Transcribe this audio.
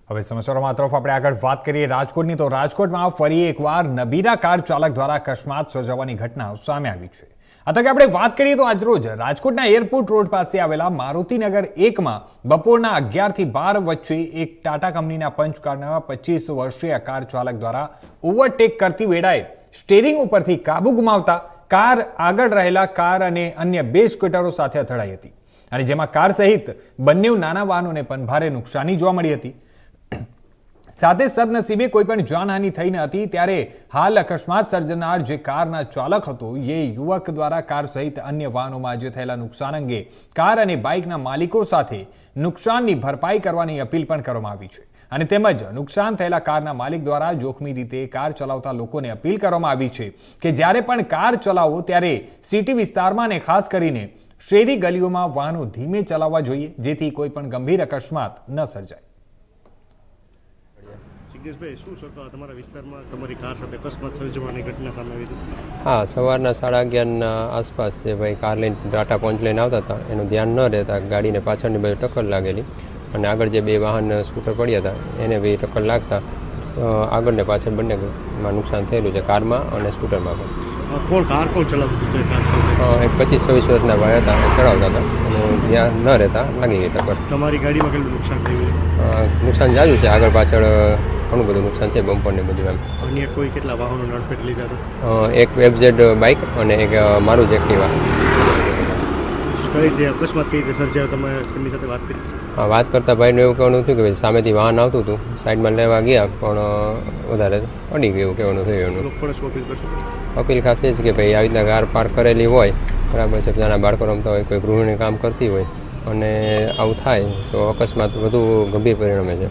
હવે સમાચારોમાં તરફ આપણે આગળ વાત કરીએ રાજકોટની તો રાજકોટમાં ફરી એકવાર નબીરા કાર ચાલક દ્વારા અકસ્માત સર્જાવાની ઘટના સામે આવી છે। આ તકે આપણે વાત કરીએ તો આજરોજ રાજકોટના એરપોર્ટ રોડ પાસે આવેલા મારુતિનગર 1માં બપોરના 11 થી 12 વચ્ચે એક ટાટા કંપનીના પંચ કારના 25 વર્ષીય કાર ચાલક દ્વારા ઓવરટેક કરતી વેળાએ સ્ટીયરિંગ ઉપરથી કાબુ ગુમાવતા કાર આગળ રહેલા કાર અને અન્ય 2 સ્કૂટરો સાથે અથડાઈ હતી અને જેમાં કાર સહિત બંને નાના વાહનોને પણ ભારે નુકસાની જોવા મળી હતી। સાથે સદનસીબે કોઈ પણ જાનહાનિ થઈ ન હતી ત્યારે હાલ અકસ્માત સર્જનાર જે કારના ચાલક હતો એ યુવક દ્વારા કાર સહિત અન્ય વાહનોમાં આજે થયેલા નુકસાન અંગે કાર અને બાઇકના માલિકો સાથે નુકસાનની ભરપાઈ કરવાની અપીલ પણ કરવામાં આવી છે અને તેમજ નુકસાન થયેલા કારના માલિક દ્વારા જોખમી રીતે કાર ચલાવતા લોકોને અપીલ કરવામાં આવી છે કે જ્યારે પણ કાર ચલાવો ત્યારે સિટી વિસ્તારમાં અને ખાસ કરીને શેરી ગલીઓમાં વાહનો ધીમે ચલાવવા જોઈએ જેથી કોઈ પણ ગંભીર અકસ્માત ન સર્જાય। हाँ, सवारना 11:30 आसपास से भाई कार लઈને ટાટા પંચ લઈને આવતા હતા એનું ધ્યાન ન રહેતા ગાડીને પાછળની બાજુ ટક્કર લાગેલી અને આગળ જે 2 વાહન સ્કૂટર પડ્યા હતા એને બી ટક્કર લાગતા આગળ ને પાછળ બંનેમાં નુકસાન થયેલું છે કારમાં અને સ્કૂટરમાં પણ। કાર કોણ ચલાવતું હતું? એક 25-26 વર્ષના ભાઈ હતા ચડાવતા હતા અને ધ્યાન ન રહેતા લાગી ગઈ ટક્કર। તમારી ગાડીમાં કેટલું નુકસાન થયું? નુકસાન જાજુ છે, આગળ પાછળ ઘણું બધું નુકસાન છે, બમ્પર ને બધું એમ। અન્ય કોઈ કેટલા વાહનો નડફેટ લીધા હતા? એક FZ બાઇક અને એક મારું જ એક્ટિવા। કઈ રીતે અકસ્માત કઈ રીતે સર્જાયો? તમે તેમની સાથે વાત કરી? હા, વાત કરતાં ભાઈનું એવું કહેવાનું થયું કે ભાઈ સામેથી વાહન આવતું હતું, સાઈડમાં લેવા ગયા પણ વધારે પડી ગયું કહેવાનું થયું એનું। લોકોને શું અપીલ કરશો? અપીલ ખાસ એ જ કે ભાઈ આવી રીતના કાર પાર્ક કરેલી હોય, બરાબર છે, નાના બાળકો રમતા હોય, કોઈ ગૃહિણી કામ કરતી હોય અને આવું થાય તો અકસ્માત વધુ ગંભીર પરિણમે છે।